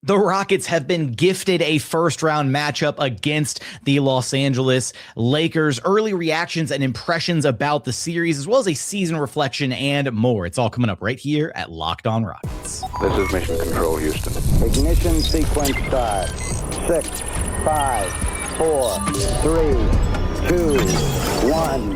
The Rockets have been gifted a first-round matchup against the Los Angeles Lakers. Early reactions and impressions about the series, as well as a season reflection and more. It's all coming up right here at Locked On Rockets. This is Mission Control, Houston. Ignition sequence start. 6, 5, 4, 3, 2, 1.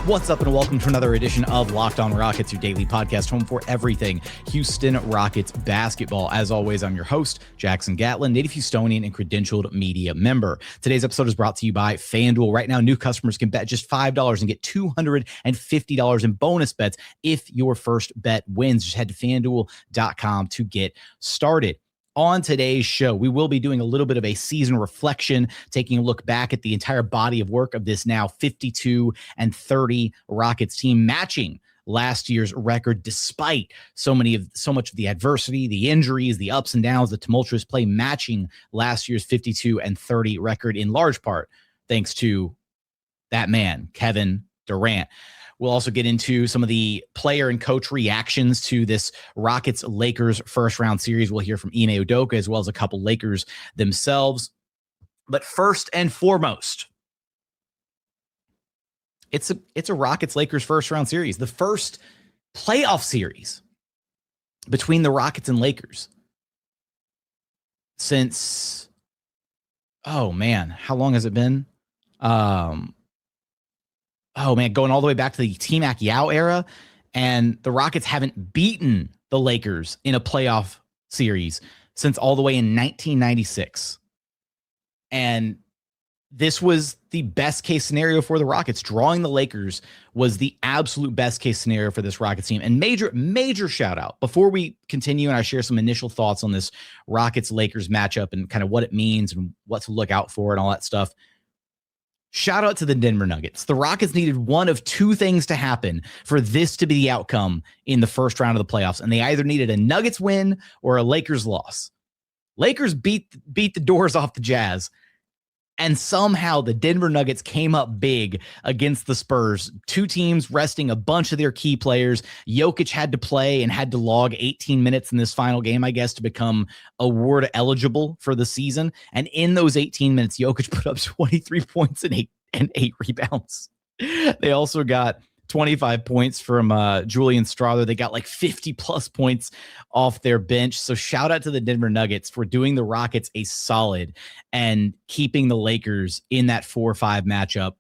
What's up and welcome to another edition of Locked On Rockets, your daily podcast home for everything Houston Rockets basketball. As always, I'm your host, Jackson Gatlin, native Houstonian and credentialed media member. Today's episode is brought to you by FanDuel. Right now, new customers can bet just $5 and get $250 in bonus bets if your first bet wins. Just head to FanDuel.com to get started. On today's show, we will be doing a little bit of a season reflection, taking a look back at the entire body of work of this now 52-30 Rockets team, matching last year's record despite so much of the adversity, the injuries, the ups and downs, the tumultuous play, matching last year's 52-30 record in large part thanks to that man, Kevin Durant. We'll also get into some of the player and coach reactions to this Rockets-Lakers first-round series. We'll hear from Ime Udoka as well as a couple Lakers themselves. But first and foremost, it's a Rockets-Lakers first-round series, the first playoff series between the Rockets and Lakers since, oh man, how long has it been? Going all the way back to the T-Mac Yao era, and the Rockets haven't beaten the Lakers in a playoff series since all the way in 1996. And this was the best case scenario for the Rockets. Drawing the Lakers was the absolute best case scenario for this Rockets team. And major shout out before we continue and I share some initial thoughts on this Rockets-Lakers matchup and kind of what it means and what to look out for and all that stuff. Shout out to the Denver Nuggets. The Rockets needed one of two things to happen for this to be the outcome in the first round of the playoffs. And they either needed a Nuggets win or a Lakers loss. Lakers beat the doors off the Jazz. And somehow the Denver Nuggets came up big against the Spurs. Two teams resting a bunch of their key players. Jokic had to play and had to log 18 minutes in this final game, I guess, to become award eligible for the season. And in those 18 minutes, Jokic put up 23 points and eight rebounds. They also got 25 points from Julian Strawther. They got like 50 plus points off their bench. So shout out to the Denver Nuggets for doing the Rockets a solid and keeping the Lakers in that 4-5 matchup.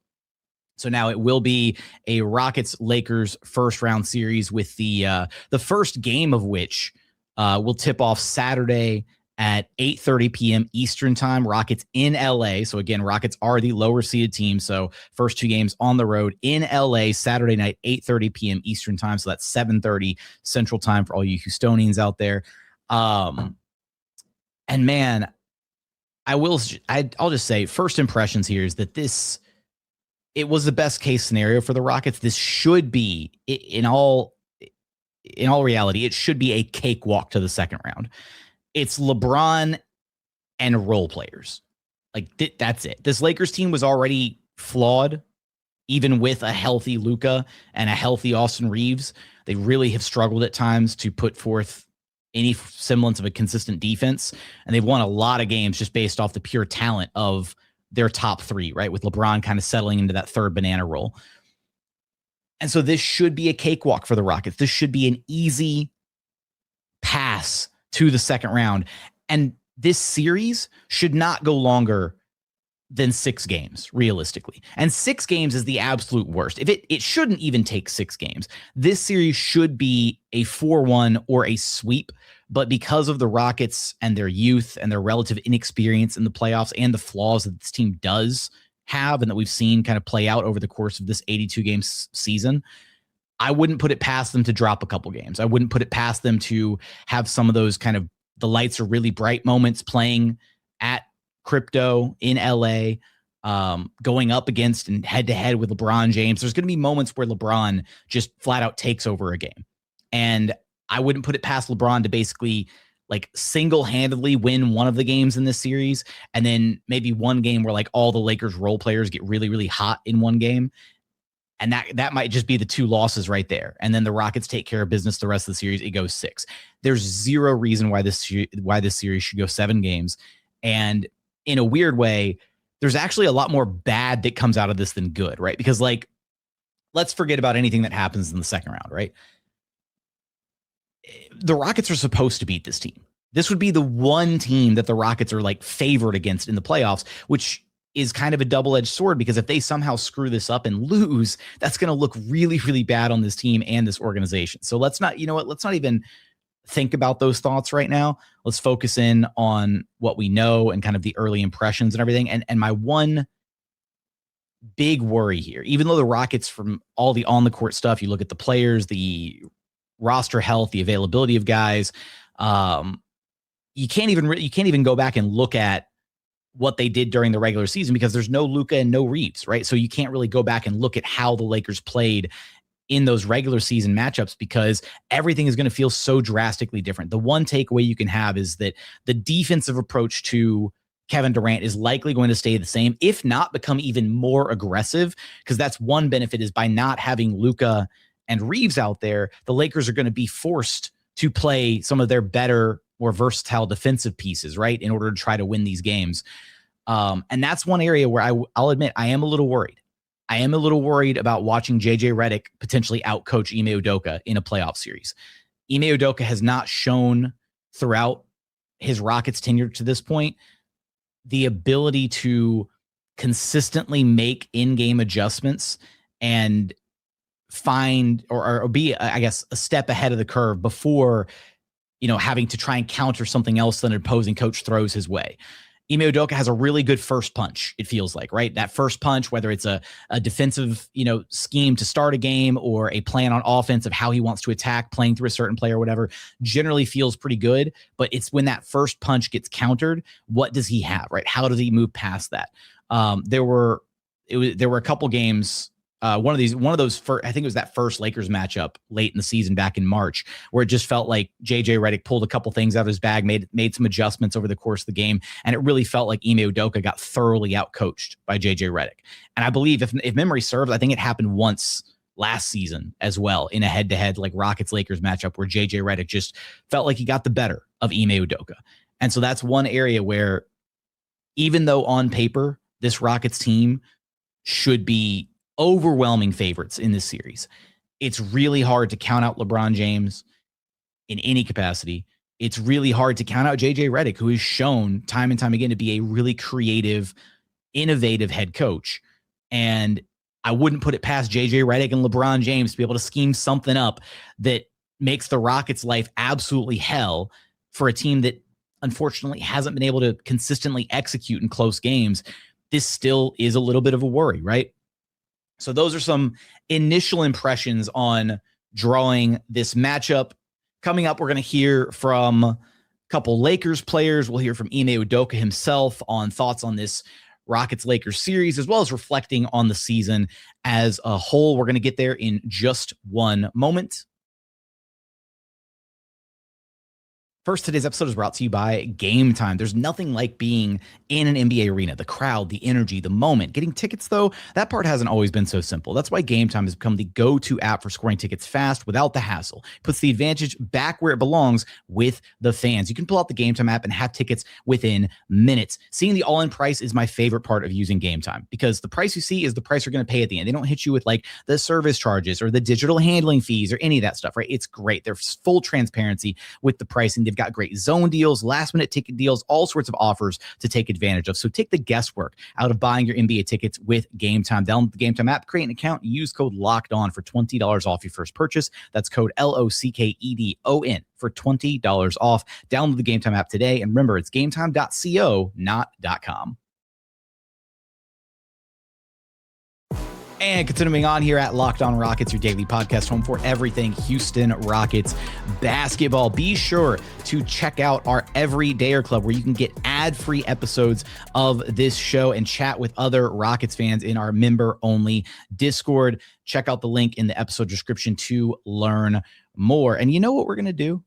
So now it will be a Rockets-Lakers first round series with the first game of which will tip off Saturday at 8:30 p.m. Eastern time. Rockets in LA. So again, Rockets are the lower seeded team. So first two games on the road in LA, Saturday night, 8:30 p.m. Eastern time. So that's 7:30 Central time for all you Houstonians out there. And man, I'll just say first impressions here is that it was the best case scenario for the Rockets. This should be in all reality, it should be a cakewalk to the second round. It's LeBron and role players. Like, that's it. This Lakers team was already flawed, even with a healthy Luka and a healthy Austin Reeves. They really have struggled at times to put forth any semblance of a consistent defense. And they've won a lot of games just based off the pure talent of their top three, right? With LeBron kind of settling into that third banana role. And so this should be a cakewalk for the Rockets. This should be an easy pass to the second round. And this series should not go longer than 6 games, realistically. And 6 games is the absolute worst. If it shouldn't even take 6 games. This series should be a 4-1 or a sweep. But because of the Rockets and their youth and their relative inexperience in the playoffs and the flaws that this team does have and that we've seen kind of play out over the course of this 82-game season, I wouldn't put it past them to drop a couple games. I wouldn't put it past them to have some of those kind of the lights are really bright moments playing at Crypto in LA, going up against and head to head with LeBron James. There's going to be moments where LeBron just flat out takes over a game. And I wouldn't put it past LeBron to basically like single-handedly win one of the games in this series. And then maybe one game where like all the Lakers role players get really, really hot in one game. And that might just be the 2 losses right there. And then the Rockets take care of business the rest of the series. It goes 6. There's zero reason why this series should go 7 games. And in a weird way, there's actually a lot more bad that comes out of this than good, right? Because like, let's forget about anything that happens in the second round, right? The Rockets are supposed to beat this team. This would be the one team that the Rockets are like favored against in the playoffs, which is kind of a double-edged sword, because if they somehow screw this up and lose, that's going to look really, really bad on this team and this organization. So let's not, let's not even think about those thoughts right now. Let's focus in on what we know and kind of the early impressions and everything. And my one big worry here, even though the Rockets, from all the on the court stuff, you look at the players, the roster health, the availability of guys, you can't even go back and look at what they did during the regular season because there's no Luka and no Reeves, right? So you can't really go back and look at how the Lakers played in those regular season matchups because everything is going to feel so drastically different. The one takeaway you can have is that the defensive approach to Kevin Durant is likely going to stay the same, if not become even more aggressive, because that's one benefit is by not having Luka and Reeves out there, the Lakers are going to be forced to play some of their better, more versatile defensive pieces, right, in order to try to win these games. And that's one area where I'll admit I am a little worried. I am a little worried about watching JJ Redick potentially outcoach Ime Udoka in a playoff series. Ime Udoka has not shown throughout his Rockets tenure to this point the ability to consistently make in-game adjustments and find or be, I guess, a step ahead of the curve before, having to try and counter something else that an opposing coach throws his way. Ime Udoka has a really good first punch, it feels like, right? That first punch, whether it's a defensive, scheme to start a game or a plan on offense of how he wants to attack, playing through a certain player or whatever, generally feels pretty good. But it's when that first punch gets countered, what does he have, right? How does he move past that? There were a couple games. One of those first, I think it was that first Lakers matchup late in the season back in March, where it just felt like JJ Redick pulled a couple things out of his bag, made some adjustments over the course of the game, and it really felt like Ime Udoka got thoroughly outcoached by JJ Redick. And I believe, if memory serves, I think it happened once last season as well in a head-to-head like Rockets-Lakers matchup where JJ Redick just felt like he got the better of Ime Udoka. And so that's one area where, even though on paper this Rockets team should be overwhelming favorites in this series, it's really hard to count out LeBron James in any capacity. It's really hard to count out JJ Redick, who has shown time and time again to be a really creative, innovative head coach. And I wouldn't put it past JJ Redick and LeBron James to be able to scheme something up that makes the Rockets' life absolutely hell for a team that unfortunately hasn't been able to consistently execute in close games. This still is a little bit of a worry, right? So those are some initial impressions on drawing this matchup. Coming up, we're going to hear from a couple Lakers players. We'll hear from Ime Udoka himself on thoughts on this Rockets-Lakers series, as well as reflecting on the season as a whole. We're going to get there in just one moment. First, today's episode is brought to you by Game Time. There's nothing like being in an NBA arena. The crowd, the energy, the moment. Getting tickets, though, that part hasn't always been so simple. That's why Game Time has become the go-to app for scoring tickets fast without the hassle. Puts the advantage back where it belongs with the fans. You can pull out the Game Time app and have tickets within minutes. Seeing the all-in price is my favorite part of using Game Time, because the price you see is the price you're going to pay at the end. They don't hit you with like the service charges or the digital handling fees or any of that stuff, right? It's great. There's full transparency with the pricing. They've got great zone deals, last minute ticket deals, all sorts of offers to take advantage of. So take the guesswork out of buying your NBA tickets with Game Time. Download the Game Time app, create an account, use code LOCKEDON for $20 off your first purchase. That's code LOCKEDON for $20 off. Download the Game Time app today. And remember, it's gametime.co, not .com. And continuing on here at Locked On Rockets, your daily podcast home for everything Houston Rockets basketball. Be sure to check out our Everydayer Club, where you can get ad-free episodes of this show and chat with other Rockets fans in our member-only Discord. Check out the link in the episode description to learn more. And you know what we're going to do?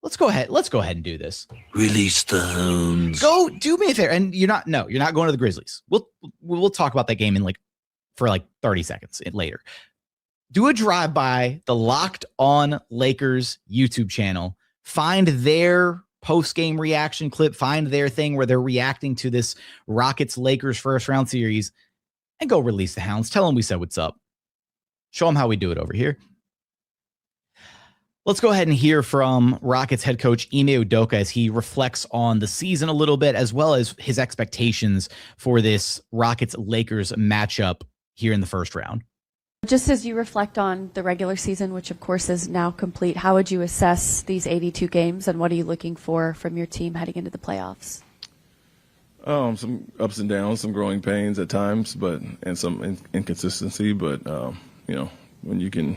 Let's go ahead and do this. Release the hounds. Go do me a favor. And you're not going to the Grizzlies. We'll talk about that game in like for like 30 seconds later. Do a drive by the Locked On Lakers YouTube channel. Find their post-game reaction clip. Find their thing where they're reacting to this Rockets-Lakers first-round series. And go release the hounds. Tell them we said what's up. Show them how we do it over here. Let's go ahead and hear from Rockets head coach Ime Udoka as he reflects on the season a little bit, as well as his expectations for this Rockets-Lakers matchup here in the first round. Just as you reflect on the regular season, which of course is now complete, how would you assess these 82 games, and what are you looking for from your team heading into the playoffs? Some ups and downs, some growing pains at times, and some inconsistency. But when you can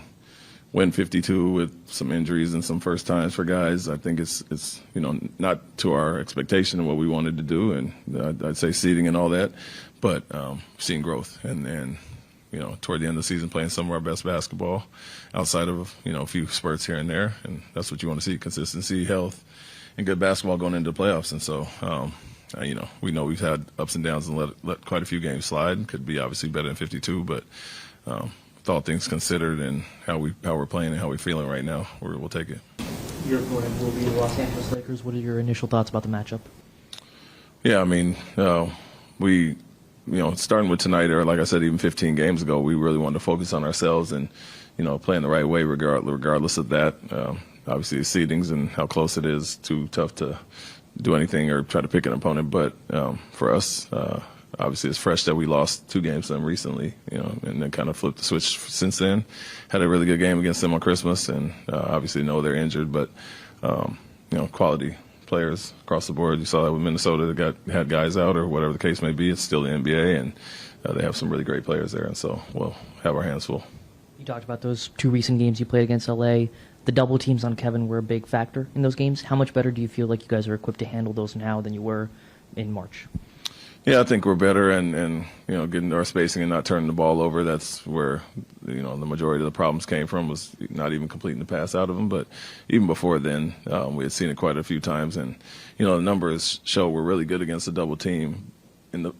win 52 with some injuries and some first times for guys, I think it's not to our expectation of what we wanted to do, and I'd say seeding and all that, but seeing growth and toward the end of the season, playing some of our best basketball outside of, a few spurts here and there. And that's what you want to see: consistency, health, and good basketball going into the playoffs. And so, we know we've had ups and downs and let quite a few games slide. Could be obviously better than 52, but with all things considered and how we're playing and how we're feeling right now, we'll take it. Your opponent will be the Los Angeles Lakers. What are your initial thoughts about the matchup? Yeah, we starting with tonight, or like I said, even 15 games ago, we really wanted to focus on ourselves and, playing the right way regardless of that. Obviously, the seedings and how close it is, too tough to do anything or try to pick an opponent. But for us, obviously, it's fresh that we lost 2 games to them recently, and then kind of flipped the switch since then. Had a really good game against them on Christmas, and obviously know they're injured, but, quality players across the board. You saw that with Minnesota that had guys out or whatever the case may be. It's still the NBA, and they have some really great players there, and so we'll have our hands full. You talked about those 2 recent games you played against LA. The double teams on Kevin were a big factor in those games. How much better do you feel like you guys are equipped to handle those now than you were in March? Yeah, I think we're better, and getting our spacing and not turning the ball over. That's where the majority of the problems came from, was not even completing the pass out of them. But even before then, we had seen it quite a few times, and the numbers show we're really good against a double team,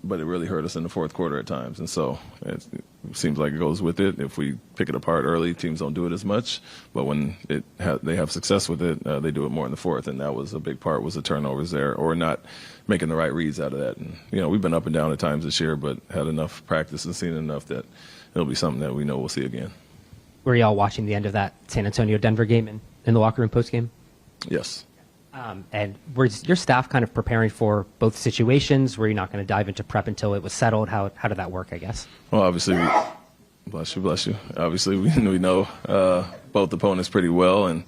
but it really hurt us in the fourth quarter at times. And so it seems like it goes with it. If we pick it apart early, teams don't do it as much. But when they have success with it, they do it more in the fourth. And that was a big part, was the turnovers there, or not making the right reads out of that. And, we've been up and down at times this year, but had enough practice and seen enough that it'll be something that we know we'll see again. Were y'all watching the end of that San Antonio-Denver game in the locker room post-game? Yes. And was your staff kind of preparing for both situations? Were you not going to dive into prep until it was settled? How did that work, I guess? Well, obviously, bless you. Obviously, we know both opponents pretty well, and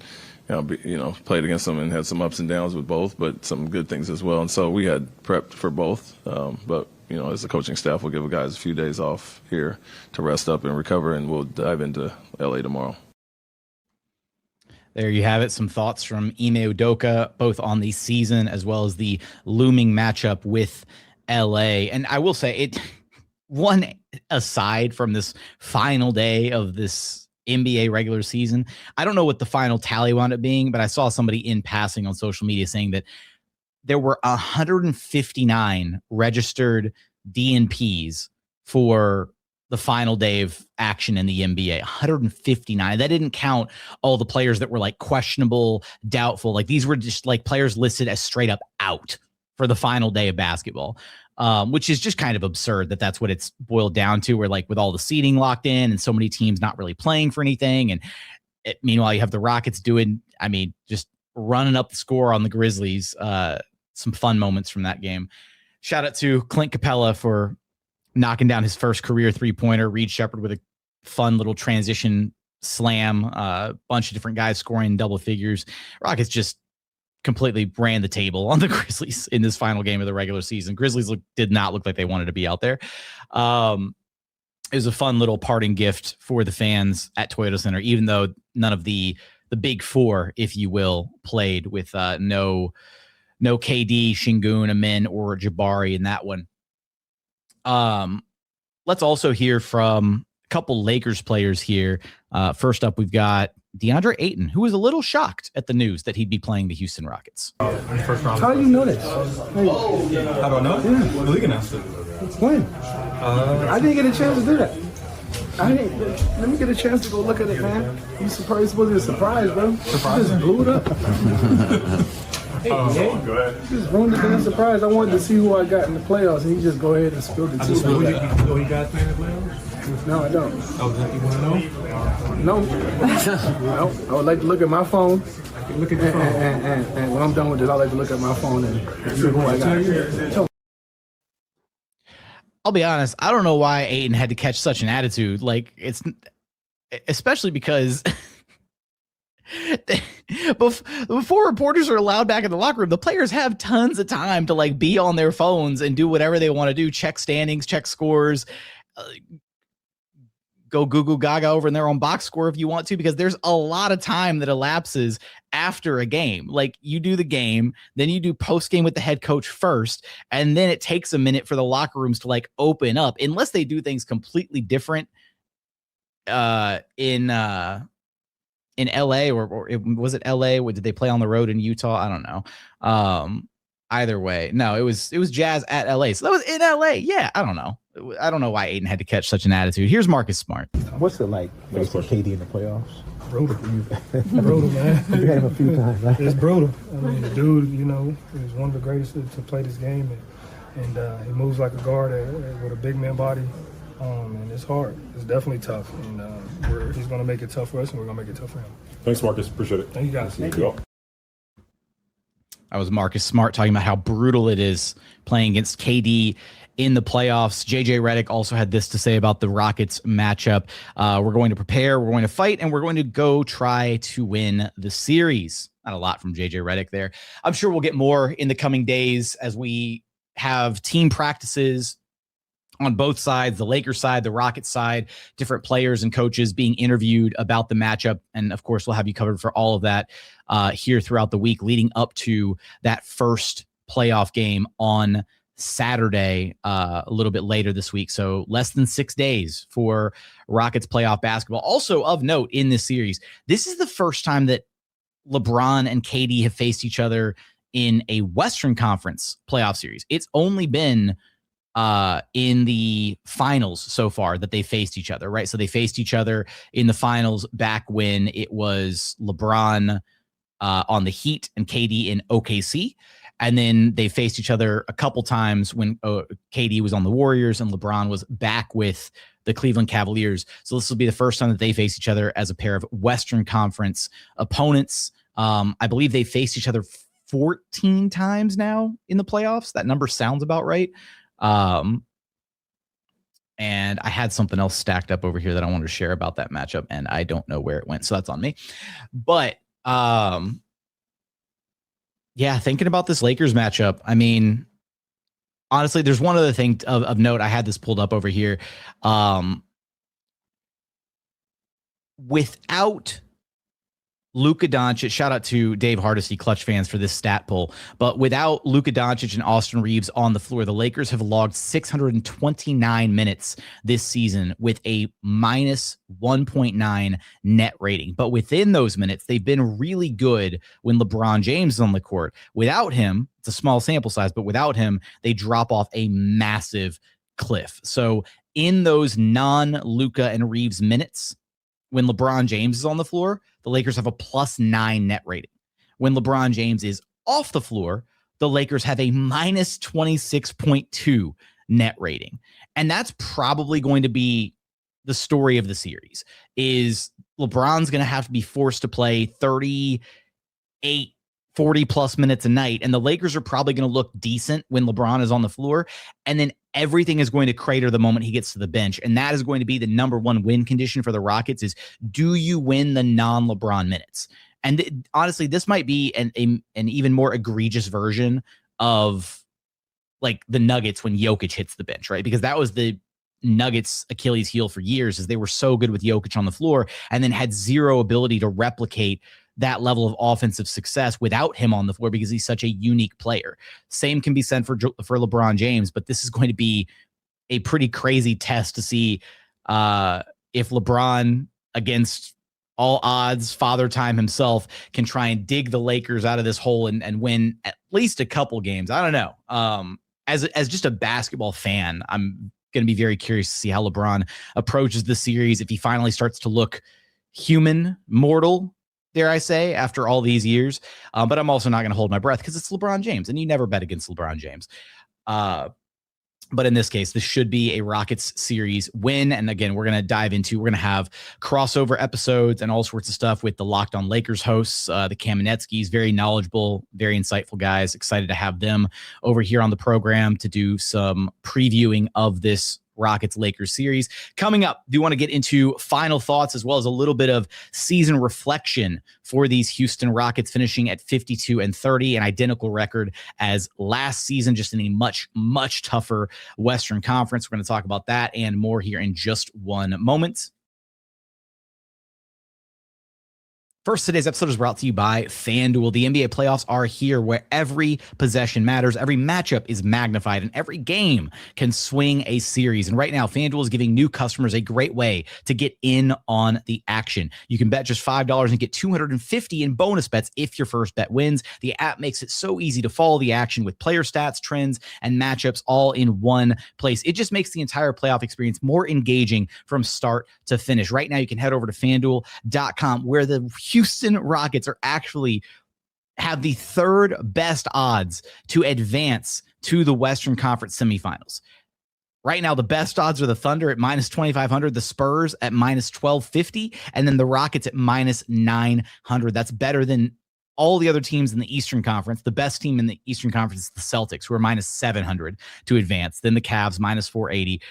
played against them and had some ups and downs with both, but some good things as well. And so we had prepped for both. But as a coaching staff, we'll give the guys a few days off here to rest up and recover, and we'll dive into LA tomorrow. There you have it. Some thoughts from Ime Udoka, both on the season as well as the looming matchup with LA. And I will say, one aside from this final day of this NBA regular season, I don't know what the final tally wound up being, but I saw somebody in passing on social media saying that there were 159 registered DNPs for the final day of action in the NBA. 159. That didn't count all the players that were like questionable, doubtful. Like these were just like players listed as straight up out for the final day of basketball, which is just kind of absurd that that's what it's boiled down to, where like with all the seeding locked in and so many teams not really playing for anything. And meanwhile, you have the Rockets just running up the score on the Grizzlies. Some fun moments from that game. Shout out to Clint Capela for knocking down his first career 3-pointer. Reed Shepherd with a fun little transition slam. A bunch of different guys scoring double figures. Rockets just completely ran the table on the Grizzlies in this final game of the regular season. Grizzlies did not look like they wanted to be out there. It was a fun little parting gift for the fans at Toyota Center, even though none of the big four, if you will, played with no KD, Şengün, Ime, or Jabari in that one. Let's also hear from a couple Lakers players here. First up, we've got Deandre Ayton, who was a little shocked at the news that he'd be playing the Houston Rockets. How do you know this? How do I know? Yeah. The league announced it. Explain. I didn't get a chance to do that. Let me get a chance to go look at it, man. You surprised? Wasn't a surprise, bro. Surprise. Just blew it up. Hey, go ahead. Just ruined the damn surprise. I wanted to see who I got in the playoffs, and he just go ahead and spilled the tea. You know he got there in the playoffs? No, I don't. Oh, you want to know? No. No. I would like to look at my phone. Look at your phone. And when I'm done with this, I like to look at my phone and see who I got. I'll be honest, I don't know why Ayton had to catch such an attitude. Like, it's especially because before reporters are allowed back in the locker room, the players have tons of time to like be on their phones and do whatever they want to do, check standings, check scores, go Google Gaga over in their own box score if you want to, because there's a lot of time that elapses after a game. Like, you do the game, then you do post game with the head coach first, and then it takes a minute for the locker rooms to like open up, unless they do things completely different in LA or was it LA? Did they play on the road in Utah? I don't know. Either way, no, it was Jazz at LA. So that was in LA. Yeah, I don't know. I don't know why Ayton had to catch such an attitude. Here's Marcus Smart. What's it like facing KD in the playoffs? Brutal. Brutal, man. You had him a few times, right? It's brutal. I mean, the dude, you know, is one of the greatest to play this game, and he moves like a guard with a big man body, and it's hard. It's definitely tough, and he's going to make it tough for us, and we're going to make it tough for him. Thanks, Marcus. Appreciate it. Thank you, guys. Thank you. That was Marcus Smart talking about how brutal it is playing against KD in the playoffs. JJ Redick also had this to say about the Rockets matchup. We're going to prepare, we're going to fight, and we're going to go try to win the series. Not a lot from JJ Redick there. I'm sure we'll get more in the coming days as we have team practices on both sides, the Lakers side, the Rockets side, different players and coaches being interviewed about the matchup. And of course, we'll have you covered for all of that here throughout the week leading up to that first playoff game on Saturday, a little bit later this week. So less than 6 days for Rockets playoff basketball. Also of note in this series, this is the first time that LeBron and KD have faced each other in a Western Conference playoff series. It's only been in the finals so far that they faced each other, right? So they faced each other in the finals back when it was LeBron on the Heat and KD in OKC. And then they faced each other a couple times when KD was on the Warriors and LeBron was back with the Cleveland Cavaliers. So this will be the first time that they face each other as a pair of Western Conference opponents. I believe they faced each other 14 times now in the playoffs. That number sounds about right. And I had something else stacked up over here that I wanted to share about that matchup, and I don't know where it went, so that's on me. But yeah, thinking about this Lakers matchup, I mean, honestly, there's one other thing of note. I had this pulled up over here. Without Luka Doncic, shout out to Dave Hardesty, Clutch fans, for this stat poll. But without Luka Doncic and Austin Reeves on the floor, the Lakers have logged 629 minutes this season with a minus 1.9 net rating. But within those minutes, they've been really good when LeBron James is on the court. Without him, it's a small sample size, but without him, they drop off a massive cliff. So in those non-Luka and Reeves minutes, when LeBron James is on the floor, the Lakers have a +9 net rating. When LeBron James is off the floor, the Lakers have a minus 26.2 net rating. And that's probably going to be the story of the series, is LeBron's going to have to be forced to play 38, 40 plus minutes a night. And the Lakers are probably going to look decent when LeBron is on the floor. And then everything is going to crater the moment he gets to the bench. And that is going to be the number one win condition for the Rockets is, do you win the non-LeBron minutes? And honestly, this might be an even more egregious version of like the Nuggets when Jokic hits the bench, right? Because that was the Nuggets Achilles heel for years, is they were so good with Jokic on the floor and then had zero ability to replicate that level of offensive success without him on the floor because he's such a unique player. Same can be said for LeBron James, but this is going to be a pretty crazy test to see if LeBron, against all odds, Father Time himself, can try and dig the Lakers out of this hole and win at least a couple games. I don't know. As just a basketball fan, I'm going to be very curious to see how LeBron approaches the series, if he finally starts to look human, mortal, dare I say, after all these years. But I'm also not going to hold my breath because it's LeBron James, and you never bet against LeBron James. But in this case, this should be a Rockets series win. And again, we're going to have crossover episodes and all sorts of stuff with the Locked On Lakers hosts, the Kamenetskis, very knowledgeable, very insightful guys. Excited to have them over here on the program to do some previewing of this Rockets-Lakers series. Coming up, do you want to get into final thoughts as well as a little bit of season reflection for these Houston Rockets, finishing at 52-30, an identical record as last season, just in a much, much tougher Western Conference. We're going to talk about that and more here in just one moment. First, today's episode is brought to you by FanDuel. The NBA playoffs are here, where every possession matters, every matchup is magnified, and every game can swing a series. And right now, FanDuel is giving new customers a great way to get in on the action. You can bet just $5 and get $250 in bonus bets if your first bet wins. The app makes it so easy to follow the action with player stats, trends, and matchups all in one place. It just makes the entire playoff experience more engaging from start to finish. Right now, you can head over to FanDuel.com, where the Houston Rockets are actually have the third best odds to advance to the Western Conference semifinals. Right now, the best odds are the Thunder at minus 2,500, the Spurs at minus 1,250, and then the Rockets at minus 900. That's better than all the other teams in the Eastern Conference. The best team in the Eastern Conference is the Celtics, who are minus 700 to advance. Then the Cavs, minus 480.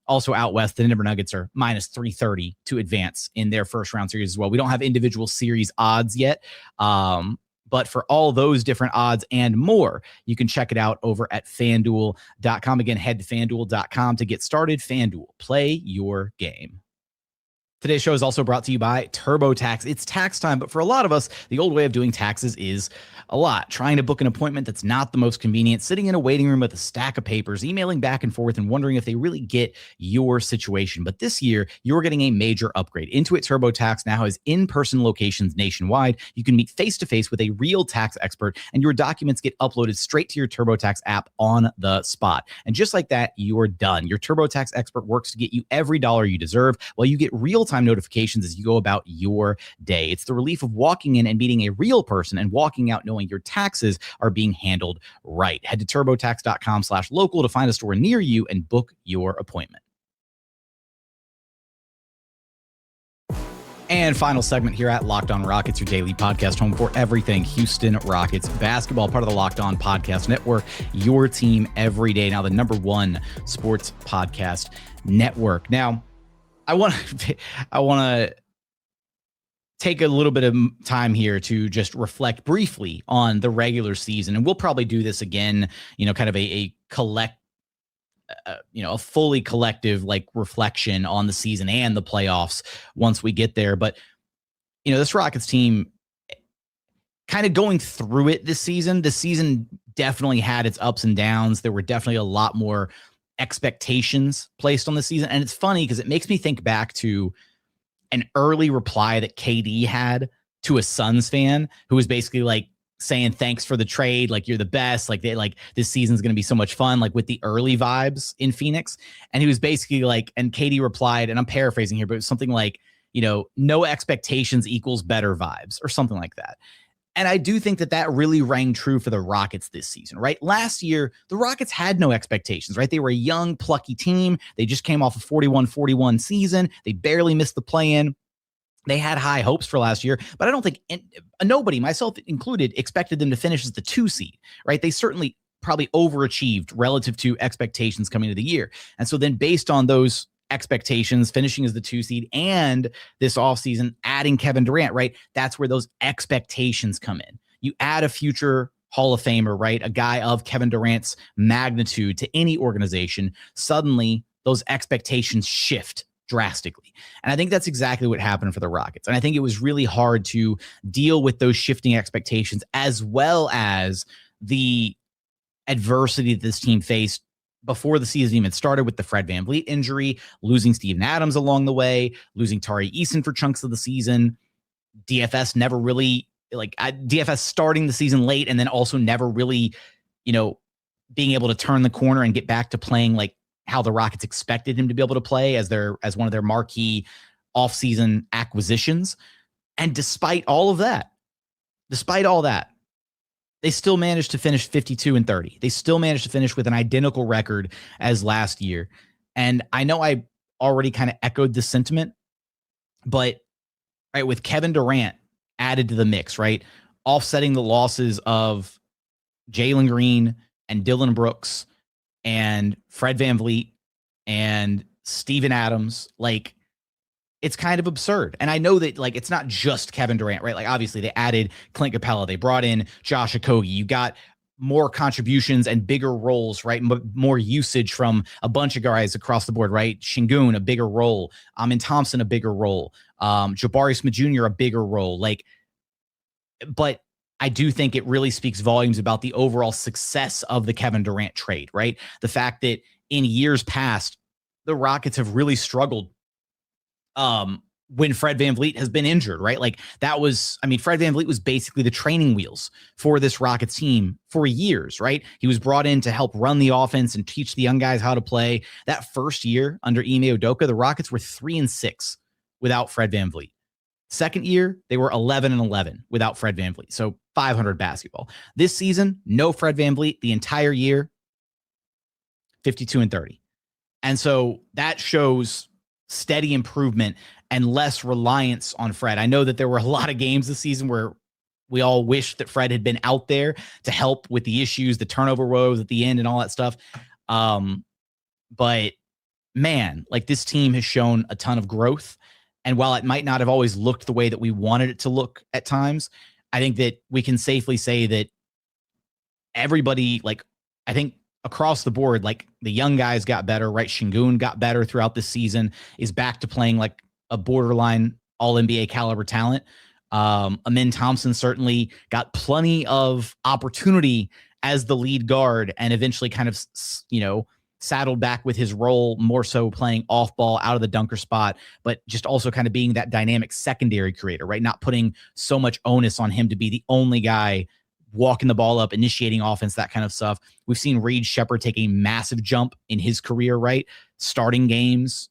Also out west, the Denver Nuggets are minus 330 to advance in their first round series as well. We don't have individual series odds yet. But for all those different odds and more, you can check it out over at FanDuel.com. Again, head to FanDuel.com to get started. FanDuel, play your game. Today's show is also brought to you by TurboTax. It's tax time, but for a lot of us, the old way of doing taxes is a lot. Trying to book an appointment that's not the most convenient, sitting in a waiting room with a stack of papers, emailing back and forth, and wondering if they really get your situation. But this year, you're getting a major upgrade. Intuit TurboTax now has in-person locations nationwide. You can meet face-to-face with a real tax expert, and your documents get uploaded straight to your TurboTax app on the spot. And just like that, you're done. Your TurboTax expert works to get you every dollar you deserve, while you get real-time notifications as you go about your day. It's the relief of walking in and meeting a real person and walking out knowing your taxes are being handled right. Head to TurboTax.com/local to find a store near you and book your appointment. And final segment here at Locked On Rockets, your daily podcast home for everything Houston Rockets basketball, part of the Locked On Podcast Network, your team every day. Now, the #1 sports podcast network. Now, I want to take a little bit of time here to just reflect briefly on the regular season, and we'll probably do this again, kind of a fully collective like reflection on the season and the playoffs once we get there. But this Rockets team kind of going through it this season. The season definitely had its ups and downs. There were definitely a lot more expectations placed on the season. And it's funny because it makes me think back to an early reply that KD had to a Suns fan who was basically like saying, thanks for the trade. Like, you're the best. Like, this season's going to be so much fun, like with the early vibes in Phoenix. And he was basically like, and KD replied, and I'm paraphrasing here, but it was something like, no expectations equals better vibes or something like that. And I do think that really rang true for the Rockets this season, right? Last year, the Rockets had no expectations, right? They were a young, plucky team. They just came off a 41-41 season. They barely missed the play-in. They had high hopes for last year, but I don't think nobody, myself included, expected them to finish as the 2 seed, right? They certainly probably overachieved relative to expectations coming into the year. And so then based on those expectations, finishing as the 2 seed, and this offseason adding Kevin Durant, right? That's where those expectations come in. You add a future Hall of Famer, right? A guy of Kevin Durant's magnitude to any organization. Suddenly, those expectations shift drastically. And I think that's exactly what happened for the Rockets. And I think it was really hard to deal with those shifting expectations, as well as the adversity that this team faced before the season even started, with the Fred VanVleet injury, losing Steven Adams along the way, losing Tari Eason for chunks of the season. DFS never really, DFS starting the season late, and then also never really, being able to turn the corner and get back to playing like how the Rockets expected him to be able to play as one of their marquee offseason acquisitions. And despite all that, they still managed to finish 52-30. They still managed to finish with an identical record as last year. And I know I already kind of echoed the sentiment, but right, with Kevin Durant added to the mix, right, offsetting the losses of Jalen Green and Dylan Brooks and Fred VanVleet and Steven Adams, like, it's kind of absurd. And I know that, like, it's not just Kevin Durant, right? Like, obviously they added Clint Capela. They brought in Josh Okogie. You got more contributions and bigger roles, right? More usage from a bunch of guys across the board, right? Sengun, a bigger role. And Thompson, a bigger role. Jabari Smith Jr., a bigger role. Like, but I do think it really speaks volumes about the overall success of the Kevin Durant trade, right? The fact that in years past, the Rockets have really struggled when Fred VanVleet has been injured, right? Like, that was, I mean, Fred VanVleet was basically the training wheels for this Rockets team for years, right? He was brought in to help run the offense and teach the young guys how to play. That first year under Ime Udoka, the Rockets were 3-6 without Fred VanVleet. Second year, they were 11-11 without Fred VanVleet. So 500 basketball. This season, no Fred VanVleet the entire year, 52-30. And so that shows steady improvement and less reliance on Fred. I know that there were a lot of games this season where we all wish that Fred had been out there to help with the issues, the turnover woes at the end and all that stuff. But man, like, this team has shown a ton of growth. And while it might not have always looked the way that we wanted it to look at times, I think that we can safely say that everybody, like, I think across the board, like, the young guys got better, right? Sengun got better throughout this season, is back to playing like a borderline all-NBA caliber talent. Thompson certainly got plenty of opportunity as the lead guard and eventually kind of, saddled back with his role, more so playing off ball out of the dunker spot, but just also kind of being that dynamic secondary creator, right? Not putting so much onus on him to be the only guy walking the ball up, initiating offense, that kind of stuff. We've seen Reed Shepherd take a massive jump in his career, right? Starting games.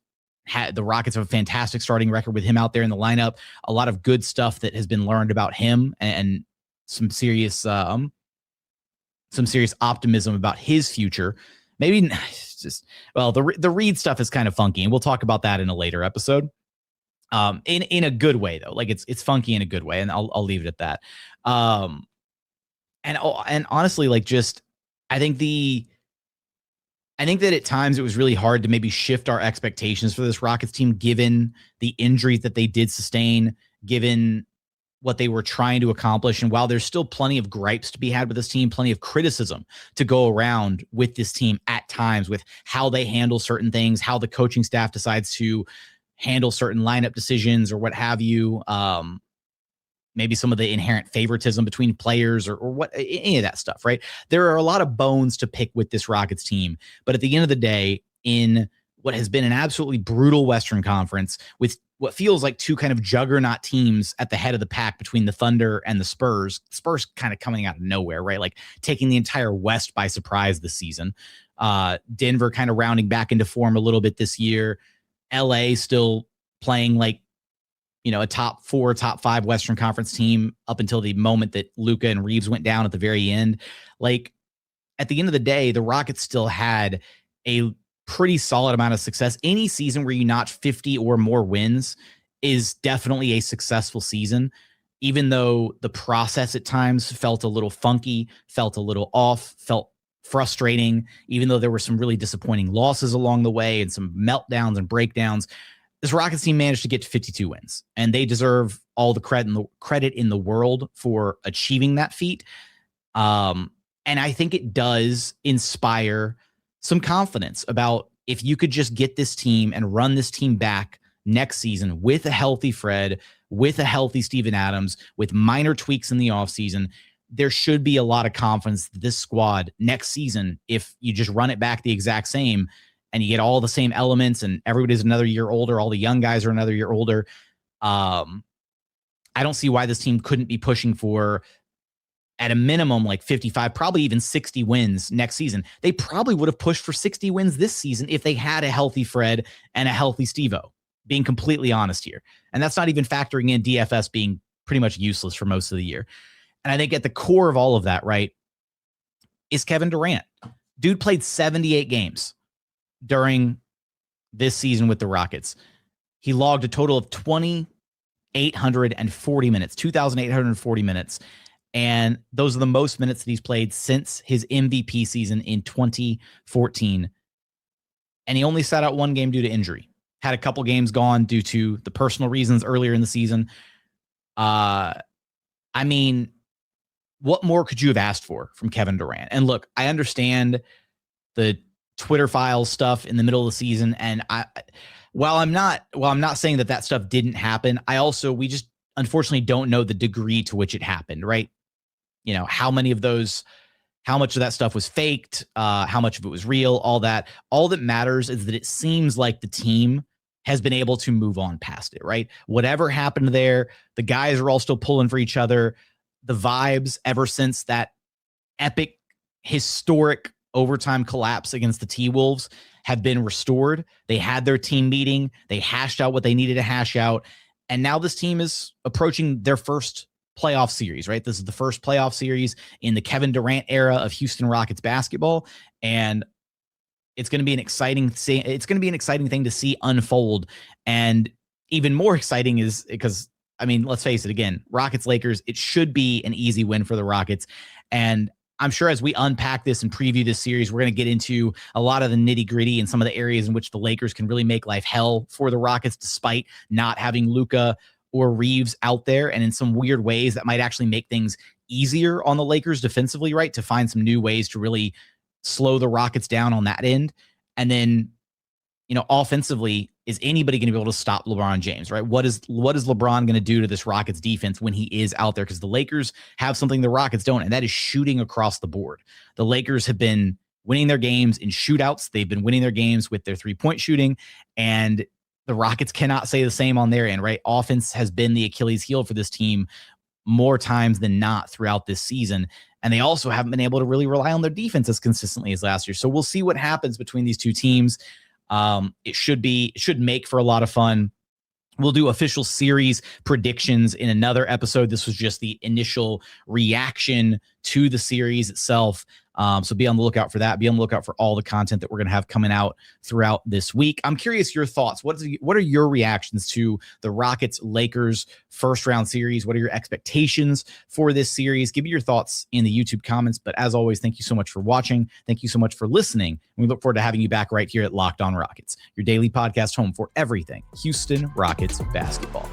The Rockets have a fantastic starting record with him out there in the lineup. A lot of good stuff that has been learned about him, and some serious optimism about his future. Maybe it's just, well, the Reed stuff is kind of funky, and we'll talk about that in a later episode. In a good way though, like, it's funky in a good way, and I'll leave it at that. And honestly, like, just I think that at times it was really hard to maybe shift our expectations for this Rockets team, given the injuries that they did sustain, given what they were trying to accomplish. And while there's still plenty of gripes to be had with this team, plenty of criticism to go around with this team at times, with how they handle certain things, how the coaching staff decides to handle certain lineup decisions or what have you, maybe some of the inherent favoritism between players or what, any of that stuff, right? There are a lot of bones to pick with this Rockets team, but at the end of the day, in what has been an absolutely brutal Western Conference with what feels like two kind of juggernaut teams at the head of the pack between the Thunder and the Spurs kind of coming out of nowhere, right? Like, taking the entire West by surprise this season. Denver kind of rounding back into form a little bit this year. LA still playing like, a top 4, top 5 Western Conference team up until the moment that Luka and Reeves went down at the very end. Like, at the end of the day, the Rockets still had a pretty solid amount of success. Any season where you notch 50 or more wins is definitely a successful season, even though the process at times felt a little funky, felt a little off, felt frustrating, even though there were some really disappointing losses along the way and some meltdowns and breakdowns. This Rockets team managed to get to 52 wins, and they deserve all the credit in the world for achieving that feat. And I think it does inspire some confidence about, if you could just get this team and run this team back next season with a healthy Fred, with a healthy Steven Adams, with minor tweaks in the offseason, there should be a lot of confidence that this squad next season, if you just run it back the exact same and you get all the same elements and everybody's another year older, all the young guys are another year older, I don't see why this team couldn't be pushing for at a minimum like 55, probably even 60 wins next season. They probably would have pushed for 60 wins this season if they had a healthy Fred and a healthy Steve-O, being completely honest here. And that's not even factoring in DFS being pretty much useless for most of the year. And I think at the core of all of that, right, is Kevin Durant. Dude played 78 games during this season with the Rockets. He logged a total of 2,840 minutes, 2,840 minutes. And those are the most minutes that he's played since his MVP season in 2014. And he only sat out one game due to injury. Had a couple games gone due to the personal reasons earlier in the season. I mean, what more could you have asked for from Kevin Durant? And look, I understand the Twitter files stuff in the middle of the season. And while I'm not saying that stuff didn't happen, we just unfortunately don't know the degree to which it happened, right? You know, how much of that stuff was faked, how much of it was real, all that. All that matters is that it seems like the team has been able to move on past it, right? Whatever happened there, the guys are all still pulling for each other. The vibes ever since that epic, historic overtime collapse against the T-Wolves have been restored. They had their team meeting. They hashed out what they needed to hash out. And now this team is approaching their first playoff series, right? This is the first playoff series in the Kevin Durant era of Houston Rockets basketball. And it's going to be an exciting thing. It's going to be an exciting thing to see unfold. And even more exciting is because, I mean, let's face it again, Rockets Lakers, it should be an easy win for the Rockets. And I'm sure as we unpack this and preview this series, we're going to get into a lot of the nitty gritty and some of the areas in which the Lakers can really make life hell for the Rockets, despite not having Luka or Reeves out there. And in some weird ways that might actually make things easier on the Lakers defensively, right? To find some new ways to really slow the Rockets down on that end. And then, offensively, is anybody going to be able to stop LeBron James, right? What is LeBron going to do to this Rockets defense when he is out there? Because the Lakers have something the Rockets don't, and that is shooting across the board. The Lakers have been winning their games in shootouts. They've been winning their games with their three-point shooting, and the Rockets cannot say the same on their end, right? Offense has been the Achilles heel for this team more times than not throughout this season. And they also haven't been able to really rely on their defense as consistently as last year. So we'll see what happens between these two teams. It should make for a lot of fun. We'll do official series predictions in another episode. This was just the initial reaction to the series itself. So be on the lookout for that. Be on the lookout for all the content that we're going to have coming out throughout this week. I'm curious your thoughts. What are your reactions to the Rockets-Lakers first-round series? What are your expectations for this series? Give me your thoughts in the YouTube comments. But as always, thank you so much for watching. Thank you so much for listening. And we look forward to having you back right here at Locked On Rockets, your daily podcast home for everything Houston Rockets basketball.